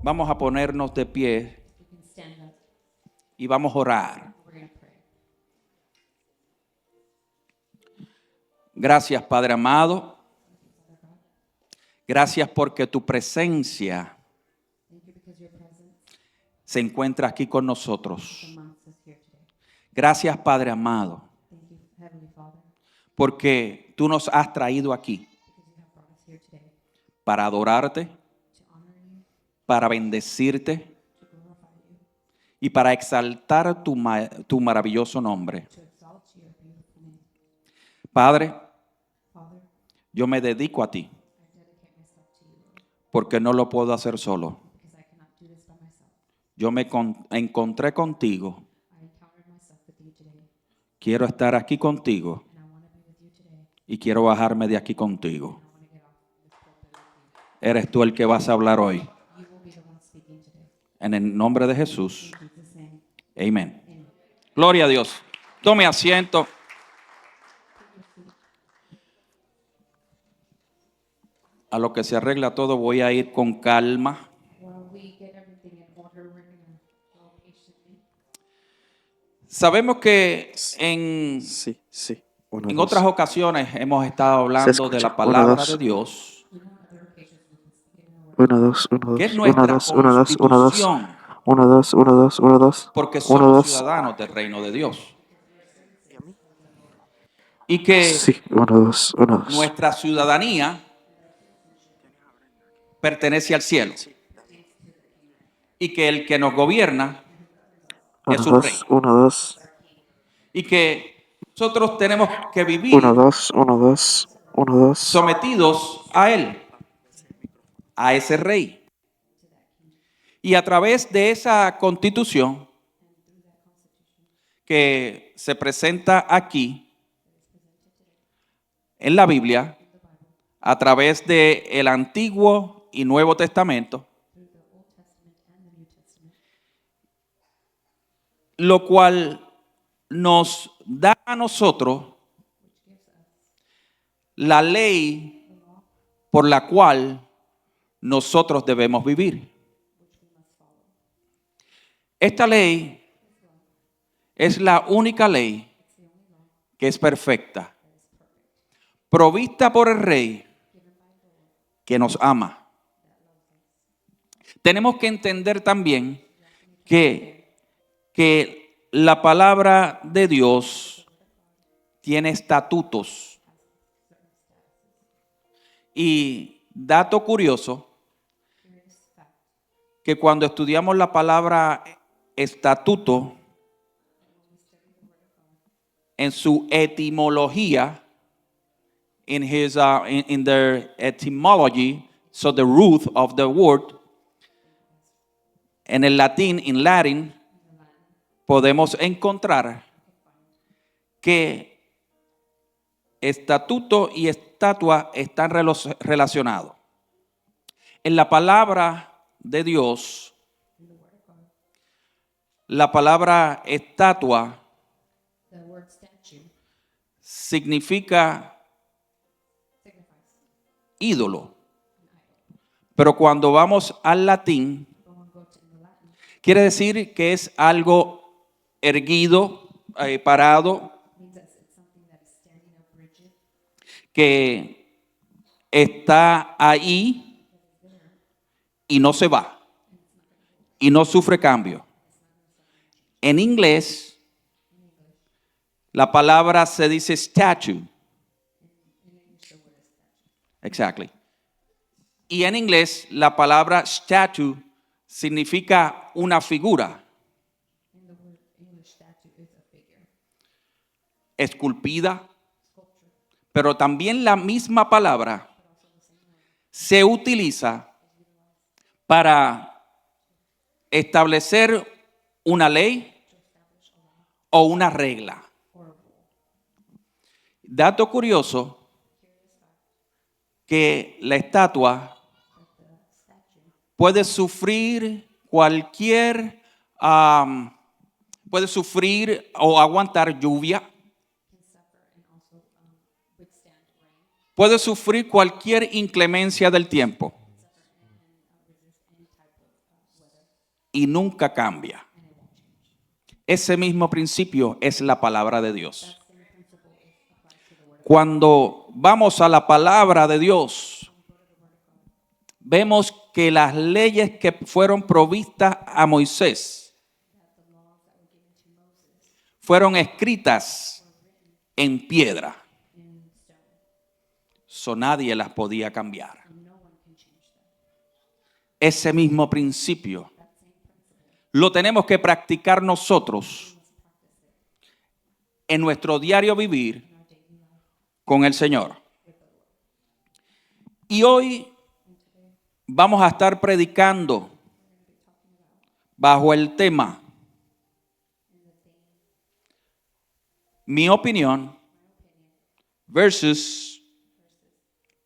Vamos a ponernos de pie y vamos a orar. Gracias, Padre amado. Gracias porque tu presencia se encuentra aquí con nosotros. Gracias, Padre amado, porque tú nos has traído aquí para adorarte, para bendecirte y para exaltar tu maravilloso nombre. Padre, yo me dedico a ti porque no lo puedo hacer solo. Yo me encontré contigo. Quiero estar aquí contigo y quiero bajarme de aquí contigo. Eres tú el que vas a hablar hoy. En el nombre de Jesús. Amén. Gloria a Dios. Tome asiento. A lo que se arregla todo, voy a ir con calma. Sabemos que en otras ocasiones hemos estado hablando de la palabra de Dios, que es nuestra constitución, porque somos ciudadanos del reino de Dios. Y que nuestra ciudadanía pertenece al cielo. Y que el que nos gobierna es un rey. Y que nosotros tenemos que vivir sometidos a él, a ese rey. Y a través de esa constitución que se presenta aquí en la Biblia, a través del Antiguo y Nuevo Testamento, lo cual nos da a nosotros la ley por la cual nosotros debemos vivir. Esta ley es la única ley que es perfecta, provista por el Rey que nos ama. Tenemos que entender también que la palabra de Dios tiene estatutos. Y dato curioso, que cuando estudiamos la palabra estatuto, en su etimología, in their etymology, so the root of the word, en el latín, in Latin, podemos encontrar que estatuto y estatua están relacionados. En la palabra de Dios, la palabra estatua significa ídolo. Pero cuando vamos al latín, quiere decir que es algo erguido, parado, que está ahí y no se va y no sufre cambio. En inglés, la palabra se dice statue. Exactly. Y en inglés, la palabra statue significa una figura esculpida, pero también la misma palabra se utiliza para establecer una ley o una regla. Dato curioso, que la estatua puede sufrir puede sufrir o aguantar lluvia, puede sufrir cualquier inclemencia del tiempo. y nunca cambia. Ese mismo principio es la palabra de Dios. Cuando vamos a la palabra de Dios, vemos que las leyes que fueron provistas a Moisés fueron escritas en piedra. Nadie las podía cambiar. Ese mismo principio lo tenemos que practicar nosotros en nuestro diario vivir con el Señor. Y hoy vamos a estar predicando bajo el tema mi opinión versus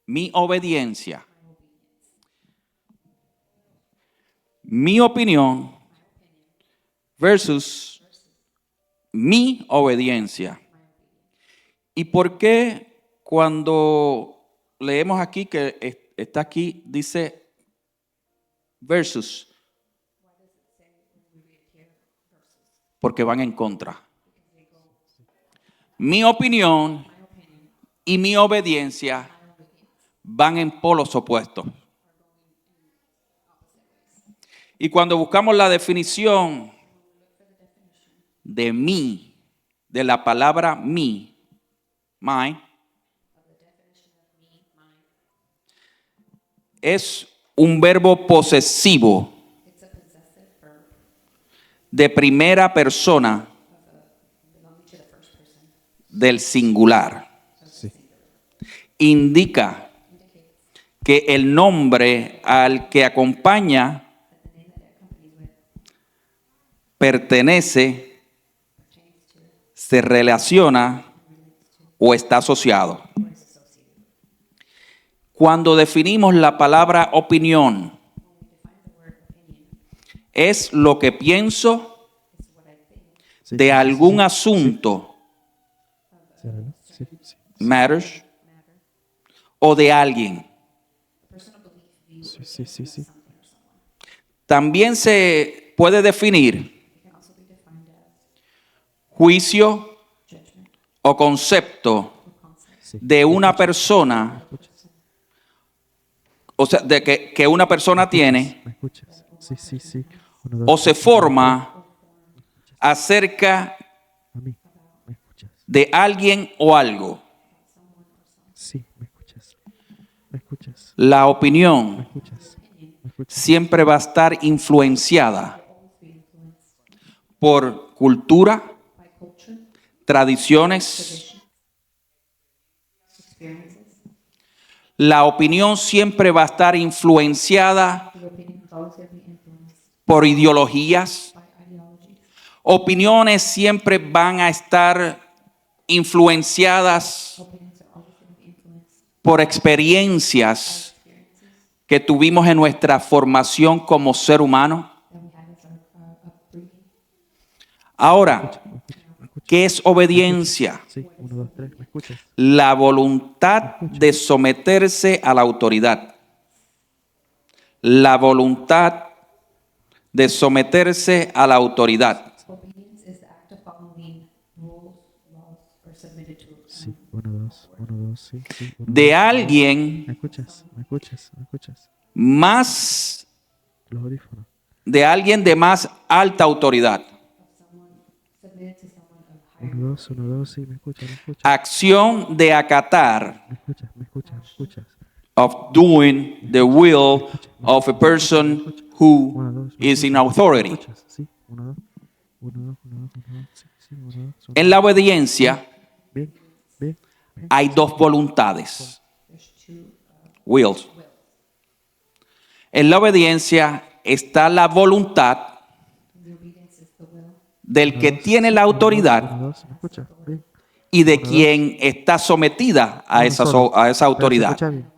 mi obediencia. Mi opinión versus mi obediencia. ¿Y por qué cuando leemos aquí que está aquí, dice versus? Porque van en contra. Mi opinión y mi obediencia van en polos opuestos. Y cuando buscamos la definición de mí, de la palabra mí, mine, es un verbo posesivo de primera persona del singular. Sí. Indica que el nombre al que acompaña pertenece, se relaciona o está asociado. Cuando definimos la palabra opinión, es lo que pienso de algún asunto, matters, o de alguien. Sí. También se puede definir juicio o concepto de una persona, o sea, de que una persona tiene ¿Me escuchas? Sí. o se forma acerca A mí, ¿me escuchas? de alguien o algo. Sí, ¿me escuchas? ¿Me escuchas? La ¿Me opinión escuchas? ¿Me escuchas? siempre va a estar influenciada por cultura, tradiciones. La opinión siempre va a estar influenciada por ideologías. Opiniones siempre van a estar influenciadas por experiencias que tuvimos en nuestra formación como ser humano. Ahora, ¿qué es obediencia? Sí, 1, 2, 3, ¿me escuchas? La voluntad de someterse a la autoridad. La voluntad de someterse a la autoridad. Obedience is the act of following rules, laws, or submitted to Sí, 1, 2, sí. De alguien ¿Me escuchas? ¿Me escuchas? ¿Me escuchas? más, Los audífonos. de alguien de más alta autoridad. submitted to someone of higher. 1, 2, sí, ¿me escuchas? ¿Me escuchas? Acción de acatar, ¿Me escuchas? ¿Me escuchas? ¿Me escuchas? of doing the will of a person who is in authority. ¿Me escuchas? Sí, 1, 2, 1, 2, sí, 1, 2. En la obediencia Bien. hay dos voluntades. Wills. En la obediencia está la voluntad The obedience is the will del que tiene la autoridad 1, 2, ¿me escuchas? Bien. y de quien está sometida a esa Pero se autoridad. escucha bien.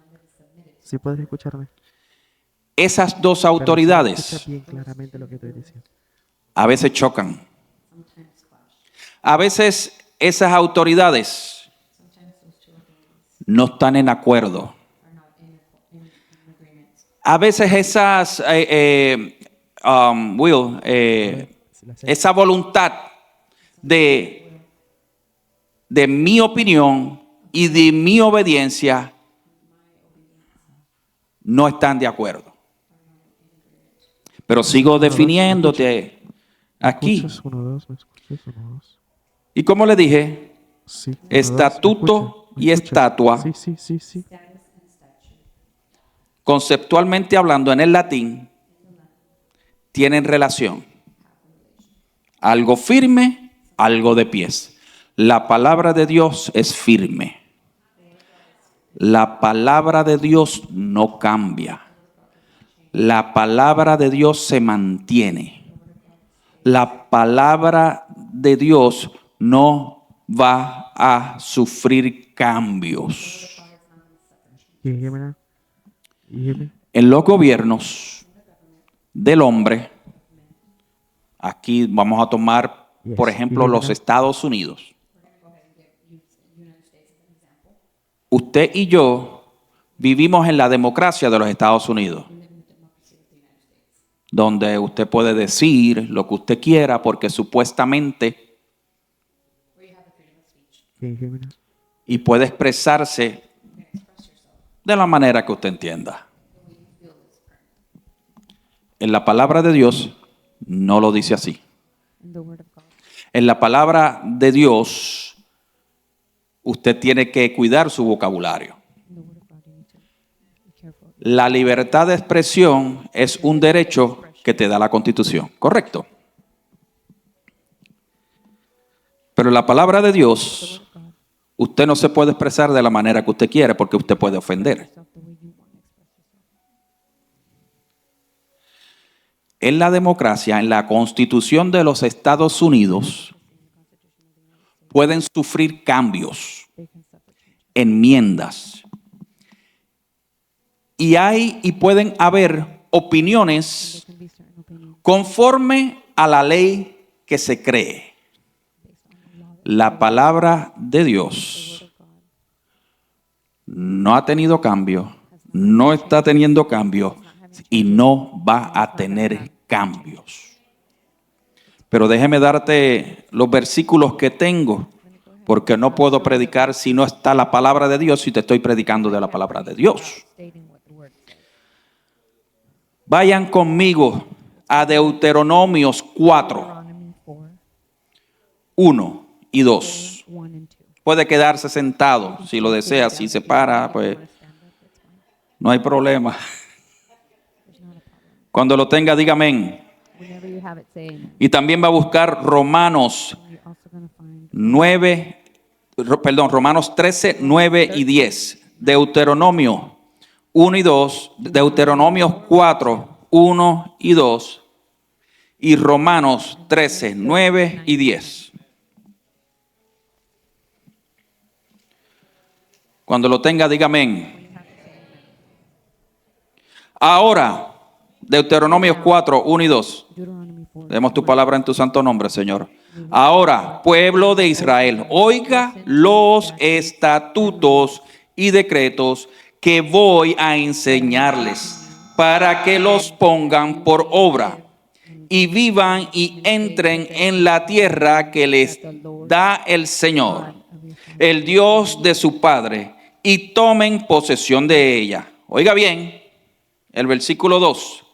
Sí puedes escucharme. Esas dos Pero se autoridades escucha bien claramente lo que estoy diciendo. a veces chocan. sometimes clash. A veces esas autoridades Sometimes those two authorities no están en acuerdo. are not in agreement. A veces esas Will, esa voluntad de mi opinión y de mi obediencia no están de acuerdo. Pero sigo definiéndote ¿Me aquí. escuchas? 1, 2, ¿me escuchas? 1, 2. Y como le dije, Sí. 1, 2, estatuto ¿me y escuchas? estatua, Sí. conceptualmente hablando en el latín, tienen relación. Algo firme, algo de pies. La palabra de Dios es firme. La palabra de Dios no cambia. La palabra de Dios se mantiene. La palabra de Dios no va a sufrir cambios. You hear me now? You hear me? En los gobiernos del hombre, aquí vamos a tomar, por ejemplo, los Estados Unidos. Usted y yo vivimos en la democracia de los Estados Unidos, donde usted puede decir lo que usted quiera porque supuestamente Can you hear me now? y puede expresarse de la manera que usted entienda. En la palabra de Dios no lo dice así. In the word of God. En la palabra de Dios usted tiene que cuidar su vocabulario. In the word of God, you need to be careful. La libertad de expresión es un derecho que te da la Constitución, ¿correcto? Pero en la palabra de Dios, usted no se puede expresar de la manera que usted quiere porque usted puede ofender. Yourself the way you want to express yourself. En la democracia, en la Constitución de los Estados Unidos, pueden sufrir cambios, They can suffer change. enmiendas. Y pueden haber opiniones There can be certain opinions conforme a la ley que se cree. based on the law that La palabra de the Dios word of God no ha tenido cambio, no está teniendo cambio y no va a tener cambios. Pero déjeme darte los versículos que tengo, porque no puedo predicar si no está la palabra de Dios, si te estoy predicando de la palabra de Dios. stating what the word says. Vayan conmigo a Deuteronomios 4, Deuteronomy 4, 1 y 2. 1 and 2. Puede quedarse sentado si lo desea, si se para, pues Want to stand up, that's fine. no hay problema. There's not a problem. Cuando lo tenga, diga amén. Whenever you have it, say amen. Y también va a buscar Romanos You're also going to find 13, 9 y 10. Deuteronomio 1 y 2, Deuteronomio 4, 1 y 2 y Romanos 13, 9 y 10. Cuando lo tenga, diga amén. Ahora, Deuteronomio 4, 1 y 2. Deuteronomy 4. Demos tu palabra en tu santo nombre, Señor. Ahora, pueblo de Israel, oiga los estatutos y decretos que voy a enseñarles para que los pongan por obra y vivan y entren en la tierra que les da el Señor, el Dios de su Padre, y tomen posesión de ella. Oiga bien, el versículo 2.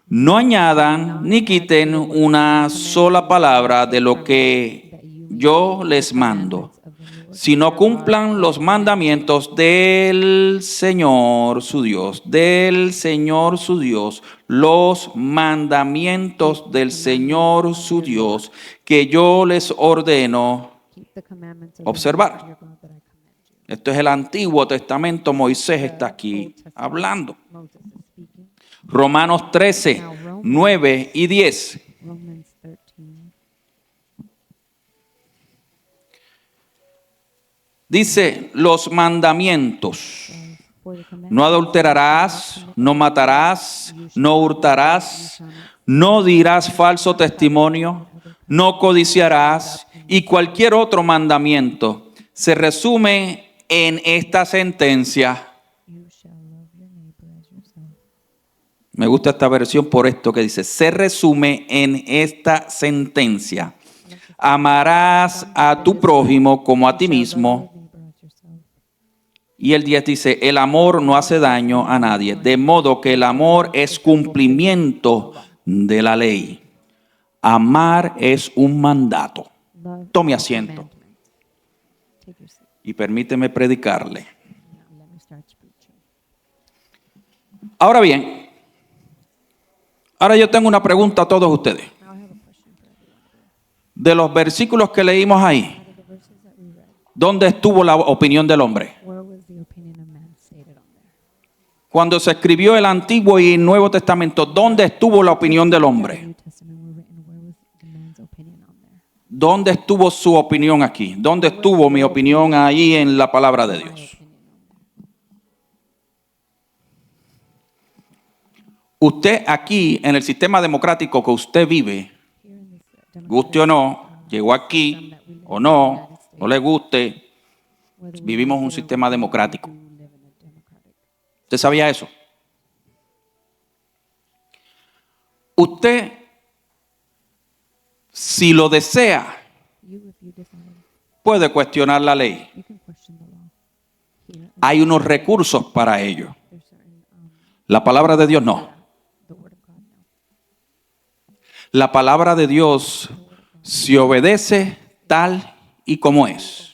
No añadan ni quiten una sola palabra de lo que yo les mando, sino cumplan los mandamientos del Señor su Dios, los mandamientos del Señor su Dios, que yo les ordeno Keep the commandments of observar. your God that I command you. Esto es el Antiguo Testamento, Moisés está aquí hablando. Moses is speaking. Romanos 13, 9 y 10. Romans 13. Dice los mandamientos. For the commandments No adulterarás, no matarás, no hurtarás, no dirás falso testimonio, no codiciarás y cualquier otro mandamiento se resume en esta sentencia. you shall love your neighbor as yourself. Me gusta esta versión por esto que dice, se resume en esta sentencia. Amarás a tu prójimo como a ti mismo. Y el 10 dice, el amor no hace daño a nadie, de modo que el amor es cumplimiento de la ley. Amar es un mandato. Tome asiento y permíteme predicarle. Ahora bien, ahora yo tengo una pregunta a todos ustedes. De los versículos que leímos ahí, ¿dónde estuvo la opinión del hombre? Cuando se escribió el Antiguo y el Nuevo Testamento, ¿dónde estuvo la opinión del hombre? ¿Dónde estuvo su opinión aquí? ¿Dónde estuvo mi opinión ahí en la palabra de Dios? Usted aquí, en el sistema democrático que usted vive, guste o no, llegó aquí o no le guste, vivimos un sistema democrático. ¿Usted sabía eso? Usted, si lo desea, puede cuestionar la ley. Hay unos recursos para ello. La palabra de Dios no. La palabra de Dios se obedece tal y como es.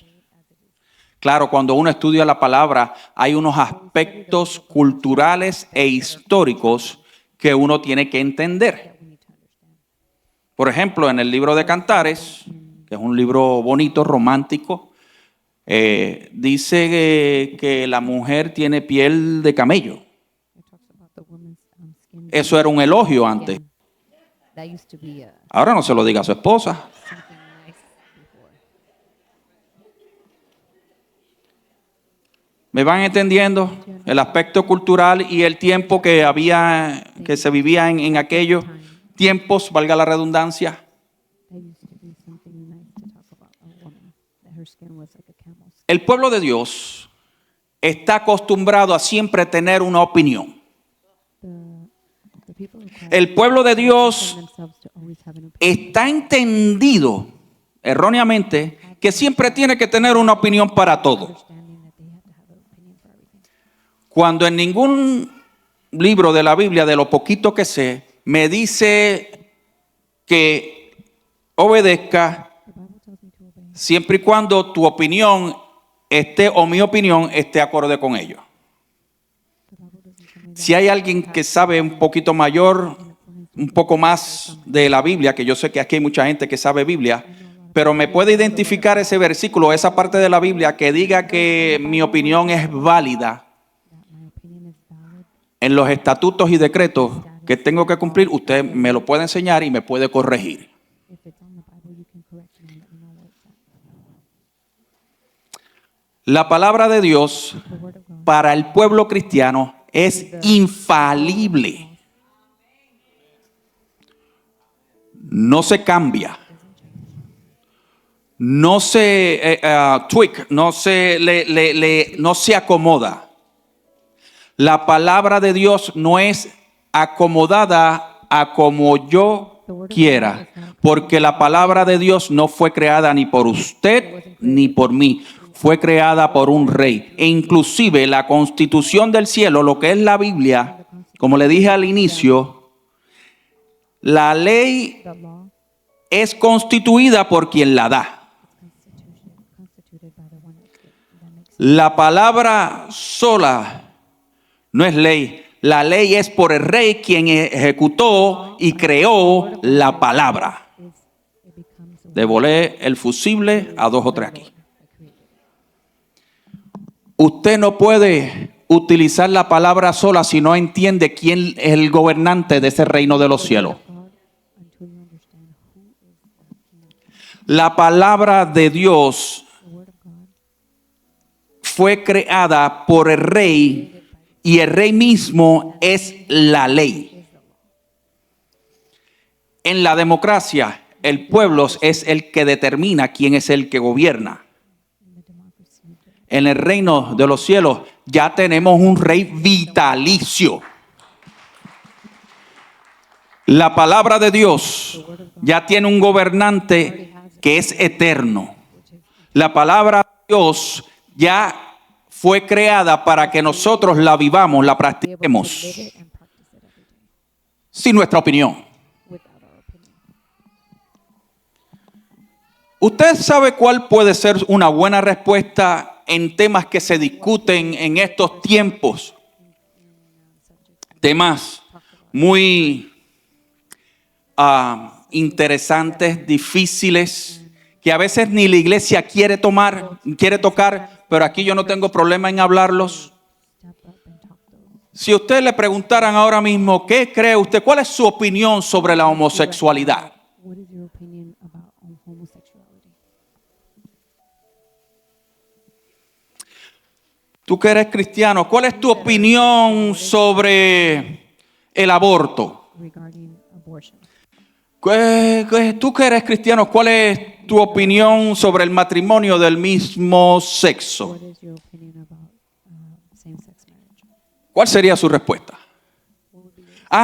Claro, cuando uno estudia la palabra, hay unos aspectos culturales e históricos que uno tiene que entender. Por ejemplo, en el libro de Cantares, que es un libro bonito, romántico, dice que la mujer tiene piel de camello. Eso era un elogio antes. Ahora no se lo diga a su esposa. ¿Me van entendiendo? El aspecto cultural y el tiempo que había, que se vivía en aquellos tiempos, valga la redundancia. El pueblo de Dios está acostumbrado a siempre tener una opinión. El pueblo de Dios está entendido erróneamente que siempre tiene que tener una opinión para todo. Cuando en ningún libro de la Biblia, de lo poquito que sé, me dice que obedezca siempre y cuando tu opinión esté o mi opinión esté acorde con ello. Si hay alguien que sabe un poquito mayor, un poco más de la Biblia, que yo sé que aquí hay mucha gente que sabe Biblia, pero me puede identificar ese versículo, esa parte de la Biblia que diga que mi opinión es válida en los estatutos y decretos que tengo que cumplir, usted me lo puede enseñar y me puede corregir. La palabra de Dios para el pueblo cristiano es infalible. No se cambia. No se tweak, no se acomoda. La palabra de Dios no es acomodada a como yo quiera, porque la palabra de Dios no fue creada ni por usted ni por mí, fue creada por un rey. E inclusive la constitución del cielo, lo que es la Biblia, como le dije al inicio, la ley es constituida por quien la da. La palabra sola no es ley. La ley es por el rey quien ejecutó y creó la palabra. Devolé el fusible a 2 o 3 aquí. Usted no puede utilizar la palabra sola si no entiende quién es el gobernante de ese reino de los cielos. La palabra de Dios fue creada por el rey y el rey mismo es la ley. En la democracia, el pueblo es el que determina quién es el que gobierna. En el reino de los cielos ya tenemos un rey vitalicio. La palabra de Dios ya tiene un gobernante que es eterno. La palabra de Dios ya fue creada para que nosotros la vivamos, la be able to practiquemos, live it and practice it every day sin nuestra opinión. without our opinion. ¿Usted sabe cuál puede ser una buena respuesta en temas que se discuten en estos tiempos? Temas muy interesantes, difíciles, que a veces ni la iglesia quiere tocar, pero aquí yo no tengo problema en hablarlos. Step up and talk those. Si usted le preguntaran ahora mismo, ¿qué cree usted? ¿Cuál es su opinión sobre la homosexualidad? What is your opinion about homosexuality? Tú que eres cristiano, ¿cuál es tu opinión sobre el aborto? Regarding abortion. Tú que eres cristiano, ¿cuál es tu opinión sobre el matrimonio del mismo sexo? What is your opinion about same-sex marriage? ¿Cuál sería su respuesta?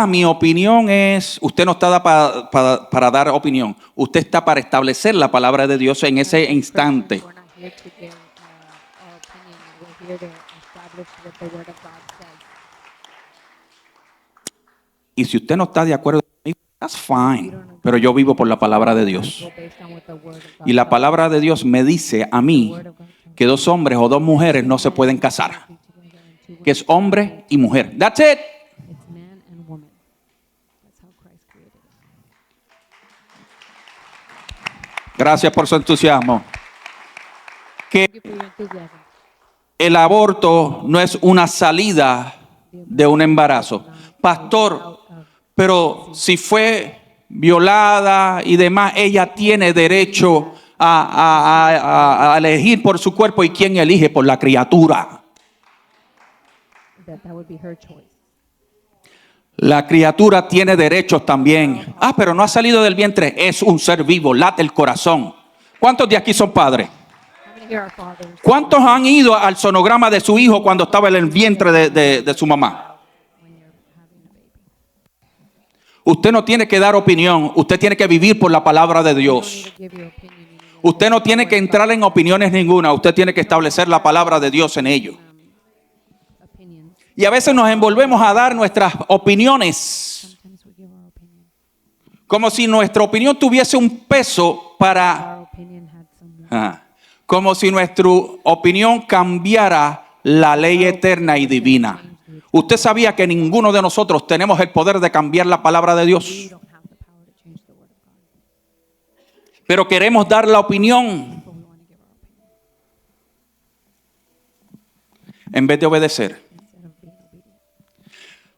Mi opinión es, usted no está para dar opinión, usted está para establecer la palabra de Dios en ese instante. We're not here to give our opinion. We're here to establish what the Word of God says. Y si usted no está de acuerdo conmigo, that's fine, pero yo vivo por la palabra de Dios. Go based on what the Word of God Y la palabra de Dios me dice a mí que dos hombres o dos mujeres no se pueden casar, be together in two que es hombre y mujer. That's it. It's man and woman. That's how Christ created it. Gracias por su entusiasmo. Que Thank you for your enthusiasm. el aborto no es una salida de un embarazo. Pastor, pero si fue violada y demás, ella tiene derecho a elegir por su cuerpo. ¿Y quién elige? Por la criatura. That would be her choice. La criatura tiene derechos también. Pero no ha salido del vientre. Es un ser vivo, late el corazón. ¿Cuántos de aquí son padres? How many here are fathers? ¿Cuántos han ido al sonograma de su hijo cuando estaba en el vientre de su mamá? When you're having a baby. Usted no tiene que dar opinión. Usted tiene que vivir por la palabra de You don't Dios. need to give your opinion. You need to Usted no tiene que entrar en opiniones ninguna. Usted tiene que establecer la palabra de Dios en ello. opinions. Y a veces nos envolvemos a dar nuestras opiniones Sometimes we give our opinion. como si nuestra opinión tuviese un peso para... Our opinion had some. como si nuestra opinión cambiara la ley eterna y divina. Usted sabía que ninguno de nosotros tenemos el poder de cambiar la palabra de We Dios, don't have the power to change the Word of God, pero queremos dar la opinión but we want to give our opinion en vez de obedecer. instead of being obedient.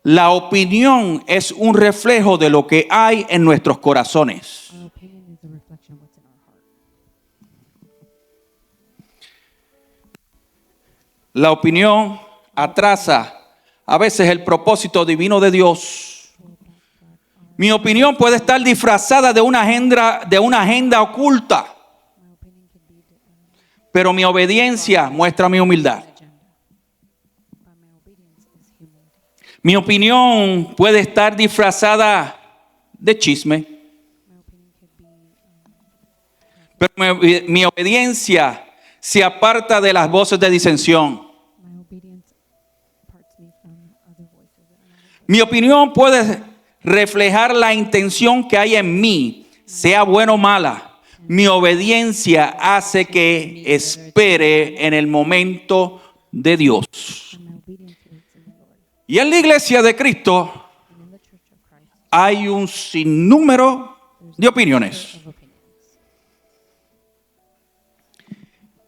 La opinión es un reflejo de lo que hay en nuestros corazones. Our opinion is a reflection of what's in our heart. La opinión atrasa a veces el propósito divino de Dios. Mi opinión puede estar disfrazada de una agenda oculta, My opinion could be pero mi obediencia muestra mi humildad. agenda, but my obedience is humility. Mi opinión puede estar disfrazada de chisme, My opinion could be pero mi obediencia se aparta de las voces de disensión. my obedience parts me from other voices that are not of Mi opinión puede reflejar la intención que hay en mí, sea buena o mala. Mi obediencia hace que espere en el momento de Dios. and my obedience waits in the Lord. Y en la iglesia de Cristo And in the Church of Christ, hay un sinnúmero de opiniones. of opinions.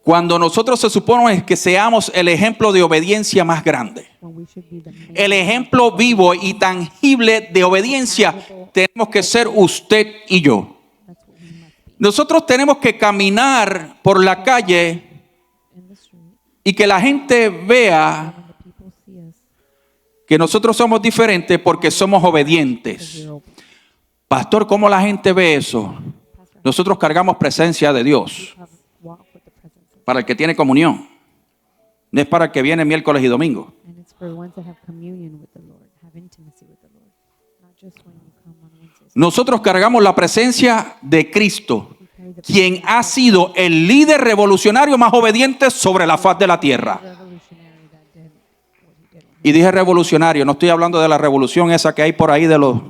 Cuando nosotros se supone que seamos el ejemplo de obediencia más grande, When we should be the main el ejemplo vivo y tangible de obediencia, tenemos que ser usted y yo. that's what we must be. Nosotros tenemos que caminar por la calle In the street, y que la gente vea when the people see us, que nosotros somos diferentes porque somos obedientes. we're open. Pastor, ¿cómo la gente ve eso? Nosotros cargamos presencia de Dios Have walk with the presence of para el que tiene comunión. No es para el que viene miércoles y domingo. And it's for ones that have communion with the Lord, have intimacy with the Lord, not just when you come on Wednesdays. Nosotros cargamos la presencia de Cristo, quien ha sido el líder revolucionario más obediente sobre la faz de la tierra. Revolutionary that did what he did. Y dije revolucionario, no estoy hablando de la revolución esa que hay por ahí de los...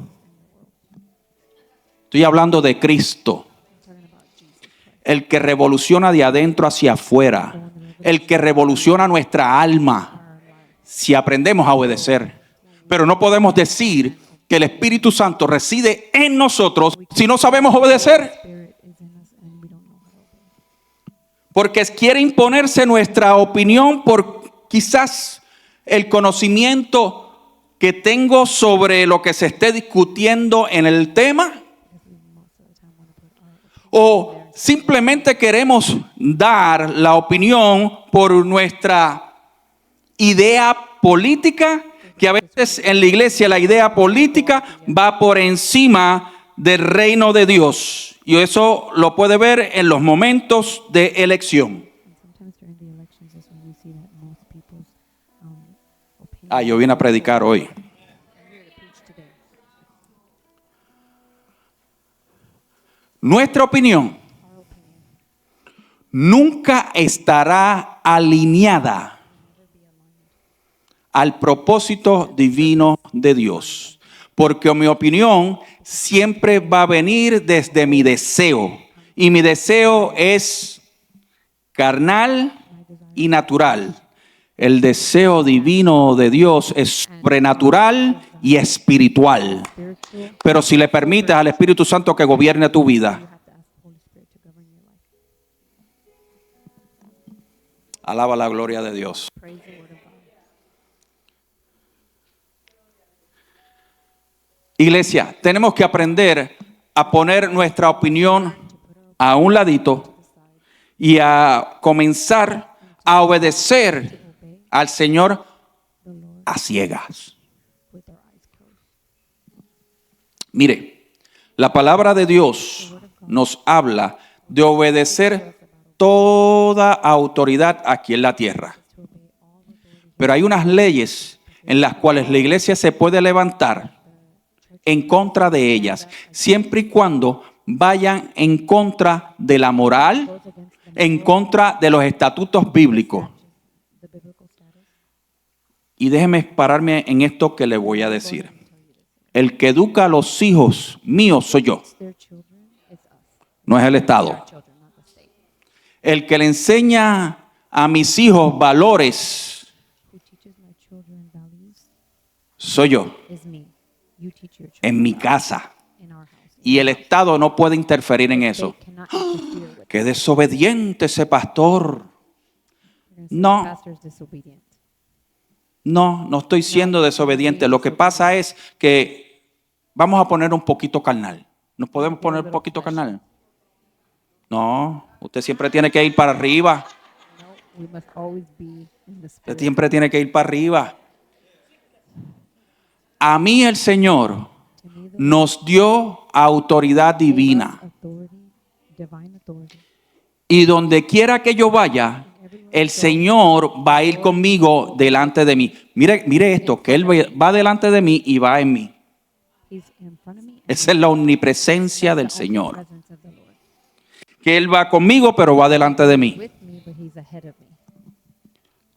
Estoy hablando de Cristo, Talking about Jesus Christ. el que revoluciona de adentro hacia afuera, el que revoluciona nuestra alma, si aprendemos a obedecer. Pero no podemos decir que el Espíritu Santo reside en nosotros si no sabemos obedecer. Spirit is in us and we don't know how to obey. Porque quiere imponerse nuestra opinión por quizás el conocimiento que tengo sobre lo que se esté discutiendo en el tema. O simplemente queremos dar la opinión por nuestra idea política, que a veces en la iglesia la idea política va por encima del reino de Dios. Y eso lo puede ver en los momentos de elección. And sometimes during the elections is when we see that most people's opinions. Ah, yo vine a predicar hoy. I'm here to preach today. Nuestra opinión Our opinion nunca estará alineada al propósito divino de Dios. Porque mi opinión siempre va a venir desde mi deseo. Y mi deseo es carnal y natural. El deseo divino de Dios es sobrenatural y espiritual. spiritual. Pero si le permites al Espíritu Santo que gobierne tu vida, You have to ask the Holy Spirit to govern your life. alaba la gloria de Dios. Praise the word of God. Iglesia, tenemos que aprender a poner nuestra opinión a un ladito y a comenzar a obedecer al Señor The Lord a ciegas. with our eyes closed. Mire, la palabra de Dios nos habla de obedecer toda autoridad aquí en la tierra. To obey all authority. Pero hay unas leyes en las cuales la iglesia se puede levantar en contra de ellas, siempre y cuando vayan en contra de la moral, Goes against en contra de los estatutos bíblicos. the biblical status. Y déjeme pararme en esto que le voy a decir. El que educa a los hijos míos soy yo, It's their children, it's us. no es el Estado. Our children, not the state. El que le enseña a mis hijos valores Who teaches my children values soy yo, is me. You teach your children en mi casa. in our house. Y el Estado no puede interferir en eso. They cannot interfere with Qué desobediente ese pastor. We're gonna say No. the pastor is disobedient. No, no estoy siendo desobediente. Lo que pasa es que vamos a poner un poquito carnal. ¿Nos podemos poner un poquito carnal? No, usted siempre tiene que ir para arriba. No, we must always be in the Usted spirit. siempre tiene que ir para arriba. A mí el Señor To me, the nos dio autoridad divina. authority, divine authority. Y donde quiera que yo vaya, el Señor va a ir conmigo delante de mí. Mire esto, que Él va delante de mí y va en mí. He's in front of me. and Esa es la omnipresencia del the Señor. omnipresence of the Lord. Que Él va conmigo, pero va delante de mí. With me, but he's ahead of me.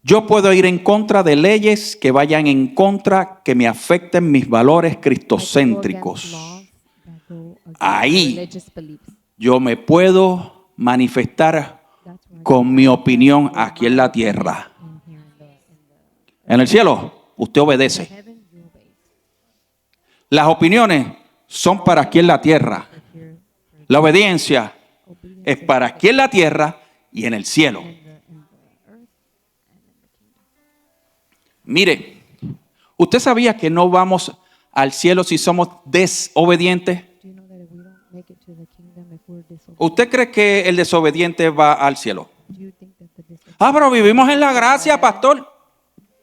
Yo puedo ir en contra de leyes que vayan en contra, que me afecten mis valores I can go against cristocéntricos. laws that go against Ahí. religious beliefs. Yo me puedo manifestar That's why I con mi opinión aquí en la tierra. am here En el cielo, usted obedece. heaven, you obey. Las opiniones son para aquí en la tierra. Here, La obediencia obedience es para aquí en la tierra y en el cielo. in the earth. Mire, ¿usted sabía que no vamos al cielo si somos desobedientes? Do you know that if we don't make it to the kingdom, if we're disobedient, ¿Usted cree que el desobediente va al cielo? do you think that the disobedient, Ah, pero vivimos en la gracia, pastor.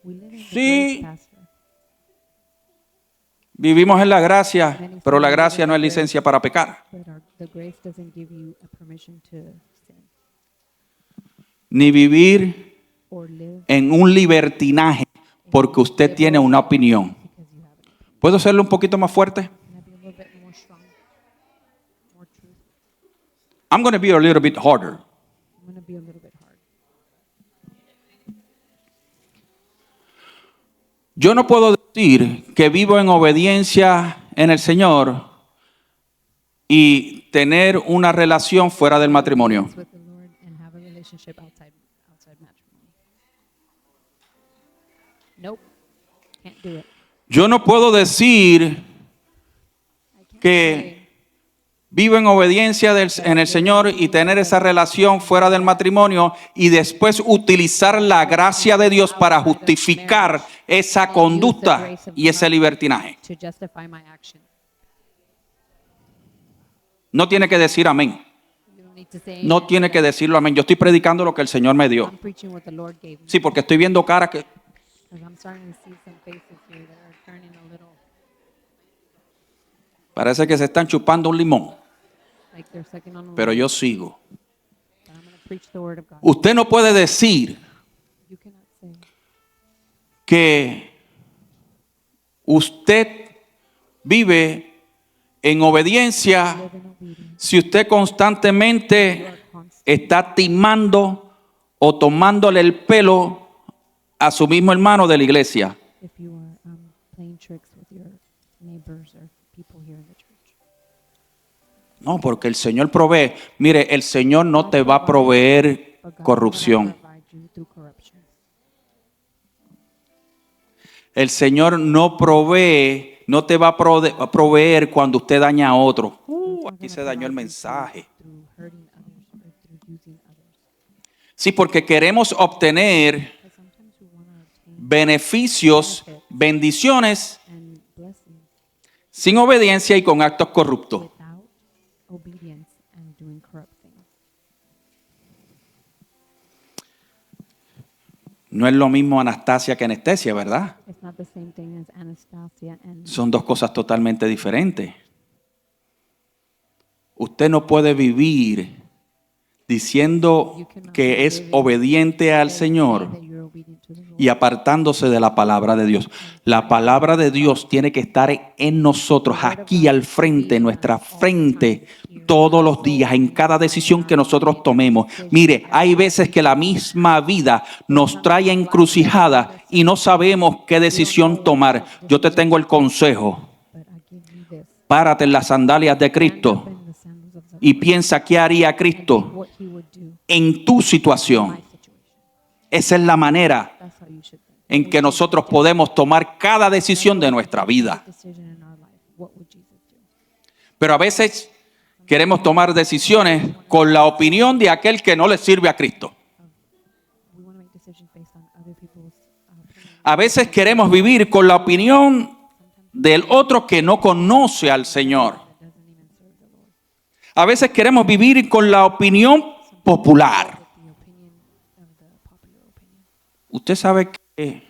we live in the Sí. grace, pastor? Vivimos en la gracia, pero la gracia no es licencia para pecar. But the grace doesn't give you a permission to sin Ni vivir or live en un libertinaje porque usted tiene una opinión. because you have an opinion. ¿Puedo hacerlo un poquito más fuerte? I'm going to be a little bit harder. I'm going to be a little bit hard. Yo no puedo decir que vivo en obediencia en el Señor y tener una relación fuera del matrimonio. With the Lord and have a relationship outside matrimony. Nope. Can't do it. Yo no puedo decir I can't que vivo en obediencia en el Señor y tener esa relación fuera del matrimonio y después utilizar la gracia de Dios para justificar esa conducta y ese libertinaje. to justify my action. No tiene que decir amén. You don't need to say No amen. tiene que decirlo amén. Yo estoy predicando lo que el Señor me dio. I'm preaching what the Lord gave me. Sí, porque estoy viendo caras que... Because I'm starting to see some faces here that are turning a little Parece que se están chupando un limón, like they're sucking on a pero lemon. yo sigo. But I'm going to preach the word of God. Usted no puede decir You cannot say que usted vive en obediencia live in obedience. si usted constantemente está timando o tomándole el pelo a su mismo hermano de la iglesia. If you are playing tricks with your neighbors or people here in the church. No, porque el Señor provee. Mire, el Señor no te va a proveer But God corrupción. will provide you through corruption. El Señor no provee, no te va a proveer cuando usted daña a otro. God's not Aquí gonna se dañó el provide you mensaje. through hurting others or through using others. Sí, porque queremos obtener Because sometimes we want to obtain beneficios, bendiciones, and blessings sin obediencia y con actos corruptos. without obedience and doing corrupt things. No es lo mismo Anastasia que anestesia, ¿verdad? It's not the same thing as Anastasia and Son dos cosas totalmente diferentes. Usted no puede vivir diciendo que es obediente al Señor that you're obedient to the Lord. y apartándose de la palabra de Dios. La palabra de Dios tiene que estar en nosotros, aquí al frente, en nuestra frente, todos los días, en cada decisión que nosotros tomemos. Mire, hay veces que la misma vida nos trae encrucijada y no sabemos qué decisión tomar. Yo te tengo el consejo. But I give you this. Párate en las sandalias de Stand up Cristo in the sandals of the y piensa qué haría Cristo what he would do en tu in situación. my situation. Esa es la manera That's how you should think. en que nosotros podemos tomar cada decisión de nuestra vida. Decision in our life. What would Jesus do? Pero a veces queremos tomar decisiones con la opinión de aquel que no le sirve a Cristo. We want to make decisions based on other people's opinions. A veces queremos vivir con la opinión del otro que no conoce al Señor. That doesn't even serve the Lord. A veces queremos vivir con la opinión popular. The opinion of the popular opinion. Usted sabe que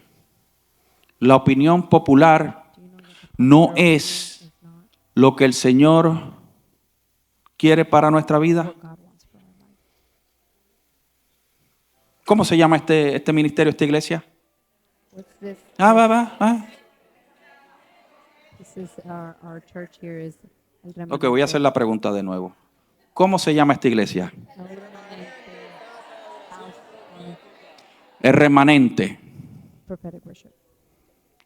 la opinión popular Do you know that the no popular opinion es is not lo que el Señor quiere para nuestra vida. what God wants for our life? ¿Cómo se llama este ministerio, esta iglesia? What's this? Va. This is our church here is El Ok, voy a hacer la pregunta de nuevo. ¿Cómo se llama esta iglesia? El remanente. Prophetic worship.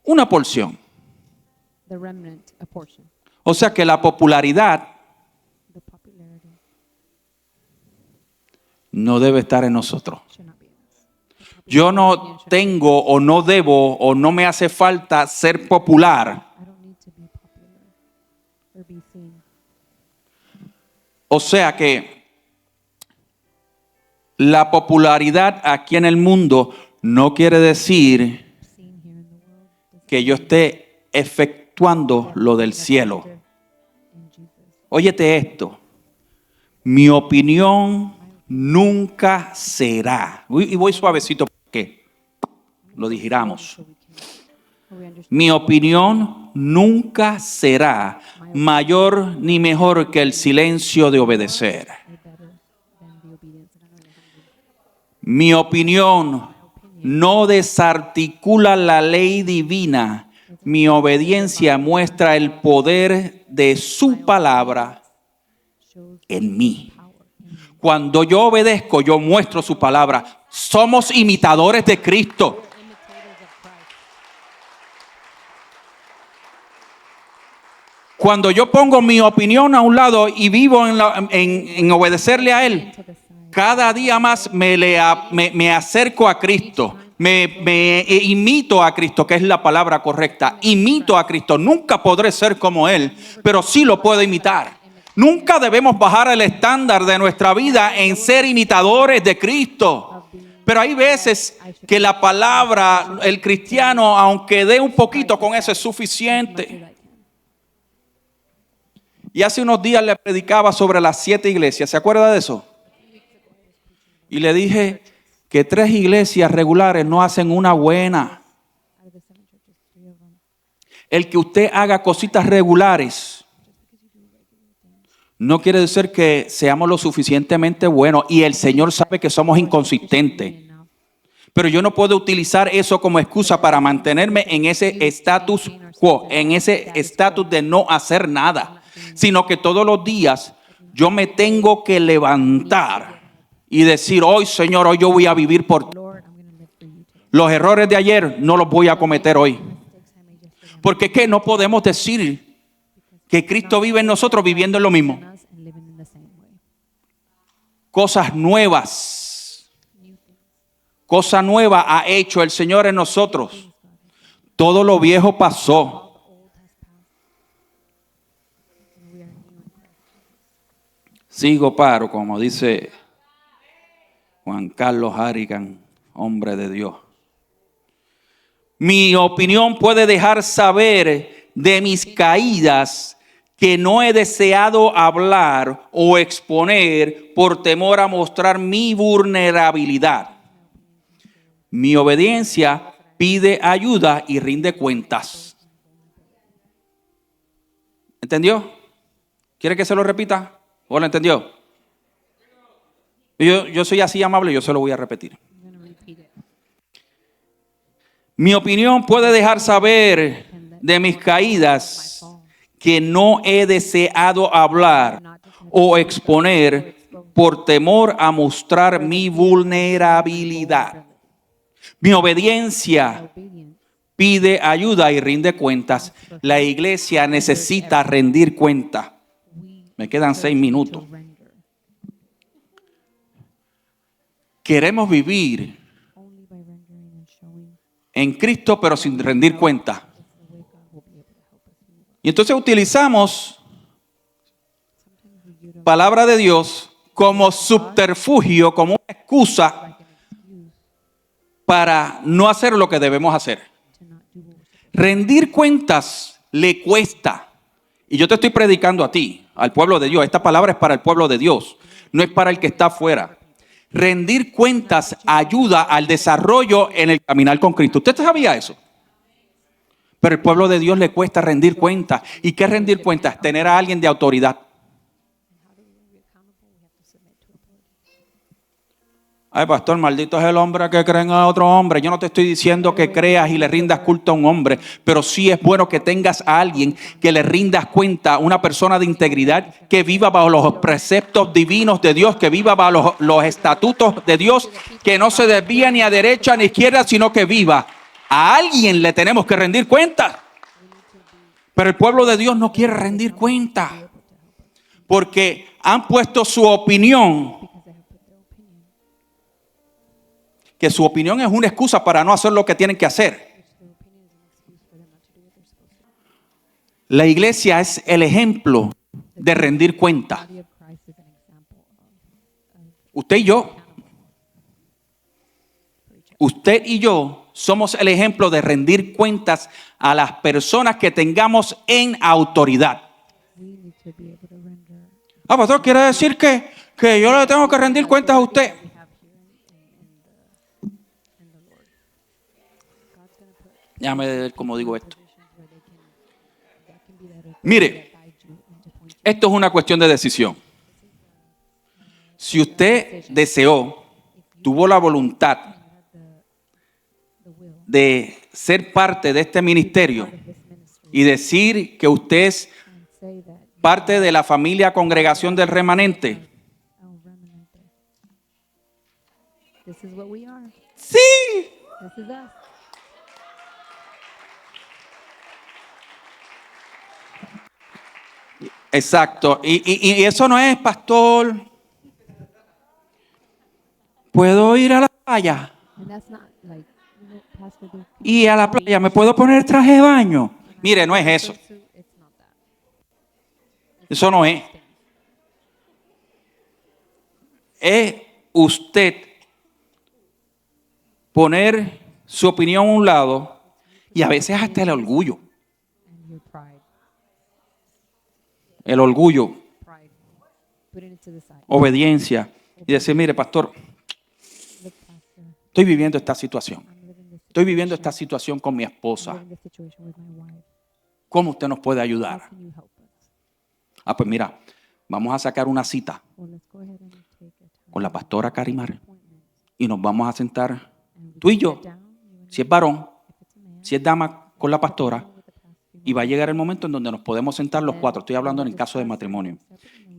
Una porción. The remnant, a portion. O sea que la popularidad The popularity no debe estar en nosotros. should not be in us. Yo no tengo o no debo o no me hace falta ser popular. I don't need to be popular or be seen. O sea que la popularidad aquí en el mundo no quiere decir Seen here in the world. Doesn't que yo esté efectuando lo del cielo. in Jesus. Óyete esto. Mi opinión nunca será. Y voy suavecito porque lo digiramos. So we understand. Mi opinión nunca será mayor ni mejor que el silencio de obedecer. Are better than the obedience. And I know you're hungry. Mi opinión no desarticula la ley divina. Mi obediencia muestra el poder de su palabra Shows en mí. power in Cuando yo obedezco, yo muestro su palabra. Somos imitadores de Cristo. Imitators of Christ. Cuando yo pongo mi opinión a un lado y vivo en obedecerle a Él, To the side. cada día más me acerco a Cristo, me imito a Cristo, que es la palabra correcta. Imito a Cristo. Nunca podré ser como Él, pero sí lo puedo imitar. Nunca debemos bajar el estándar de nuestra vida en ser imitadores de Cristo. Pero hay veces que la palabra, el cristiano, aunque dé un poquito con eso, es suficiente. Y hace unos días le predicaba sobre las 7 iglesias. ¿Se acuerda de eso? Y le dije que 3 iglesias regulares no hacen una buena. Out of the 7 churches, 3 of them. El que usted haga cositas regulares no quiere decir que seamos lo suficientemente buenos. Y el Señor sabe que somos inconsistentes. Enough. Pero yo no puedo utilizar eso como excusa para mantenerme en ese status quo, en ese estatus de no hacer nada. Sino que todos los días yo me tengo que levantar y decir, hoy Señor, hoy yo voy a vivir por ti. Lord, I'm going to live for you today. Los errores de ayer no los voy a cometer hoy. Mistakes I made yesterday. Porque es que no podemos decir que Cristo vive en nosotros viviendo en lo mismo. In us and living in the same way. Cosas nuevas. New things. Cosa nueva ha hecho el Señor en nosotros. Todo lo viejo pasó. All the old has passed. And we are new in Christ. Sigo paro, como dice Juan Carlos Harrigan, hombre de Dios. Mi opinión puede dejar saber de mis caídas que no he deseado hablar o exponer por temor a mostrar mi vulnerabilidad. Mi obediencia pide ayuda y rinde cuentas. ¿Entendió? ¿Quiere que se lo repita? ¿O lo entendió? Yo soy así amable, yo se lo voy a repetir. I'm going to repeat it. Mi opinión puede dejar saber de mis caídas que no he deseado hablar o exponer por temor a mostrar mi vulnerabilidad. Mi obediencia Obedience. pide ayuda y rinde cuentas. La iglesia necesita rendir cuenta. Me quedan 6 minutos. To render. Queremos vivir Only by rendering and showing en Cristo, pero sin rendir cuenta. the way God will be able to help us move on. Y entonces utilizamos Sometimes we utilize palabra de Dios como subterfugio, como una excusa like an excuse para no hacer lo que debemos hacer. to not do what we're supposed Rendir cuentas le cuesta. Y yo te estoy predicando a ti, al pueblo de Dios. Esta palabra es para el pueblo de Dios, no es para el que está afuera. Rendir cuentas ayuda al desarrollo en el caminar con Cristo. ¿Usted sabía eso? Pero el pueblo de Dios le cuesta rendir cuentas. ¿Y qué es rendir cuentas? Tener a alguien de autoridad. Ay, pastor, maldito es el hombre que cree en otro hombre. Yo no te estoy diciendo que creas y le rindas culto a un hombre, pero sí es bueno que tengas a alguien que le rindas cuenta, una persona de integridad que viva bajo los preceptos divinos de Dios, que viva bajo los estatutos de Dios, que no se desvíe ni a derecha ni a izquierda, sino que viva. A alguien le tenemos que rendir cuenta. Pero el pueblo de Dios no quiere rendir cuenta porque han puesto su opinión, que su opinión es una excusa para no hacer lo que tienen que hacer. La iglesia es el ejemplo de rendir cuenta. body of Christ is an example of Usted y yo somos el ejemplo de rendir cuentas a las personas que tengamos en autoridad. we need to be able to render Ah, pastor, quiere decir que yo le tengo que rendir cuentas a usted. we have here in the Lord. God's going to put Déjame ver cómo digo esto. positions where that can be that Mire, guide you and to point you. esto es una cuestión de decisión. Si usted deseó, tuvo la voluntad The will de ser parte de este ministerio of this ministry y decir que usted es and say that parte de la familia congregación del remanente, our remnant This is what we are. Sí. This is us. Exacto. Y eso no es, pastor. ¿Puedo ir a la playa? And that's not like, Pastor, Y a la playa, ¿me puedo poner traje de baño? Mire, no es eso. It's not that. Eso no es. Es usted poner su opinión a un lado y a veces hasta el orgullo. And your pride. El orgullo, Pride. Putting it to the side. obediencia. Y decir, mire, pastor, Look, Pastor, estoy viviendo esta situación. I'm living this Estoy viviendo esta situación con mi I'm esposa. living this situation with my wife. ¿Cómo usted nos puede How ayudar? can you help us? Ah, pues mira, vamos a sacar una cita Well, let's go ahead and take a time con la pastora Karimar appointment. y nos vamos a sentar, And we tú y can yo, sit down, you and si es varón, if it's a man, si es dama, con la pastora, with the pastor, y va a llegar el momento en donde nos podemos sentar los cuatro. Estoy hablando en el caso de matrimonio.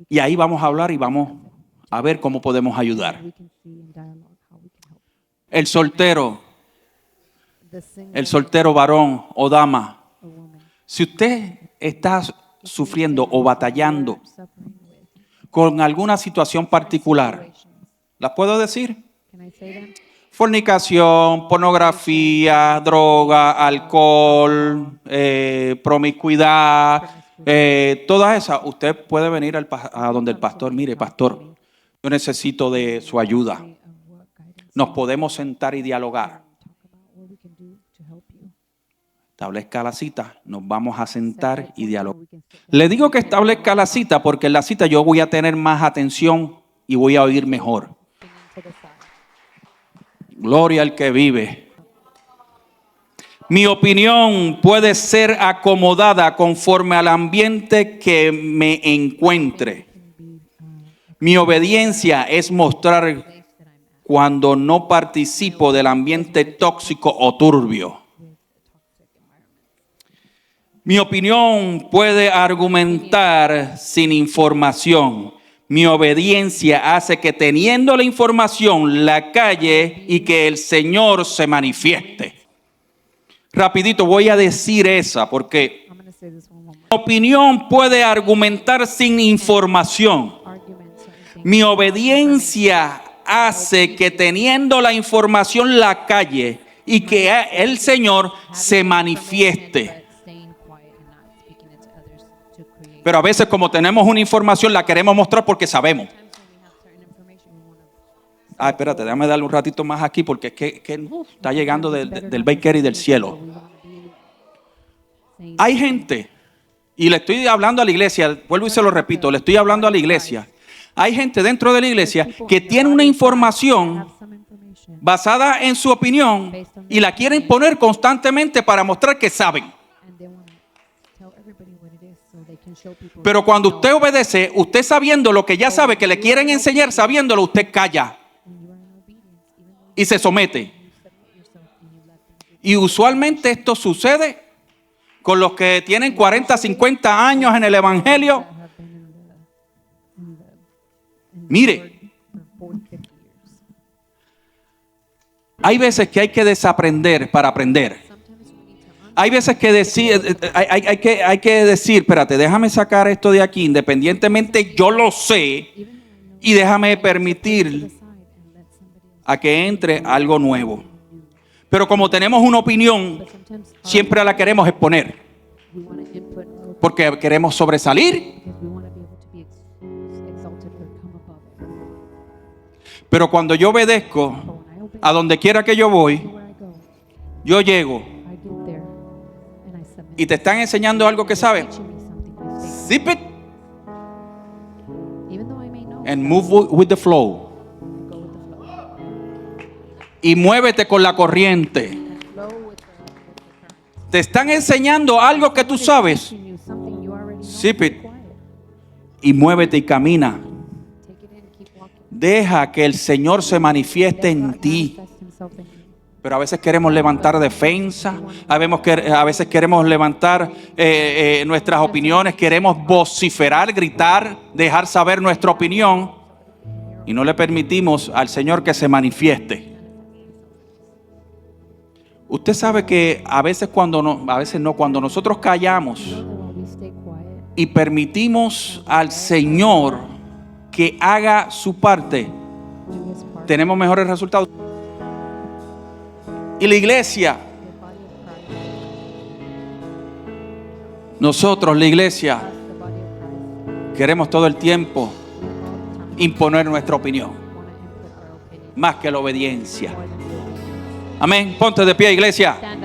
Y ahí vamos a hablar y vamos a ver cómo podemos ayudar. we can see in dialogue how we can help. El soltero, The single el soltero varón o dama, or woman si usted está sufriendo o batallando suffering with con alguna situación particular, situations. ¿las puedo decir? Can I say them? Fornicación, pornografía, droga, alcohol, promiscuidad, todas esas. Usted puede venir a donde el pastor. Mire, pastor, yo necesito de su ayuda. Of what guidance Nos podemos sentar y dialogar. talk about what we can do to help you. Establezca la cita, nos vamos a sentar y dialogar. We can sit down. Le digo que establezca la cita porque en la cita yo voy a tener más atención y voy a oír mejor. To the side. Gloria al que vive. Mi opinión puede ser acomodada conforme al ambiente que me encuentre. Mi obediencia es mostrar cuando no participo del ambiente tóxico o turbio. Mi opinión puede argumentar sin información. Mi obediencia hace que teniendo la información la calle y que el Señor se manifieste. Rapidito voy a decir esa porque I'm going to say this one more. mi opinión puede argumentar sin información. Argument certain things. Mi obediencia hace que teniendo la información la calle y que el Señor se manifieste. But staying quiet and not speaking it to others to create. Pero a veces como tenemos una información la queremos mostrar porque sabemos. Sometimes when we have certain information, we want to Ah, espérate, déjame darle un ratito más aquí porque es que está llegando del baker y del cielo. Hay gente, y le estoy hablando a la iglesia, vuelvo y se lo repito, le estoy hablando a la iglesia. Hay gente dentro de la iglesia que tiene una información basada en su opinión y la quieren poner constantemente para mostrar que saben. Pero cuando usted obedece, usted sabiendo lo que ya sabe, que le quieren enseñar, sabiéndolo, usted calla y se somete. Y usualmente esto sucede con los que tienen 40, 50 años en el evangelio. Mire, hay veces que hay que desaprender para aprender. Hay veces que hay que decir, espérate, déjame sacar esto de aquí, independientemente yo lo sé, y déjame permitir a que entre algo nuevo. Pero como tenemos una opinión, siempre la queremos exponer, porque queremos sobresalir. Pero cuando yo obedezco, a donde quiera que yo voy, yo llego y te están enseñando algo que sabes. Zip it and move with the flow. Y muévete con la corriente. Te están enseñando algo que tú sabes. Zip it y muévete y camina. Deja que el Señor se manifieste en ti. Pero a veces queremos levantar defensa, a veces queremos levantar nuestras opiniones, queremos vociferar, gritar, dejar saber nuestra opinión. y no le permitimos al Señor que se manifieste. Usted sabe que a veces cuando nosotros callamos When we stay quiet y permitimos al Señor que haga su parte, do his part, tenemos mejores resultados. Y la iglesia, the body of Christ, nosotros, la iglesia, us, the body of Christ, queremos todo el tiempo we all the time imponer nuestra opinión, want to input our opinion más que la obediencia. more than the obedience. Amén. Ponte de pie, iglesia. Stand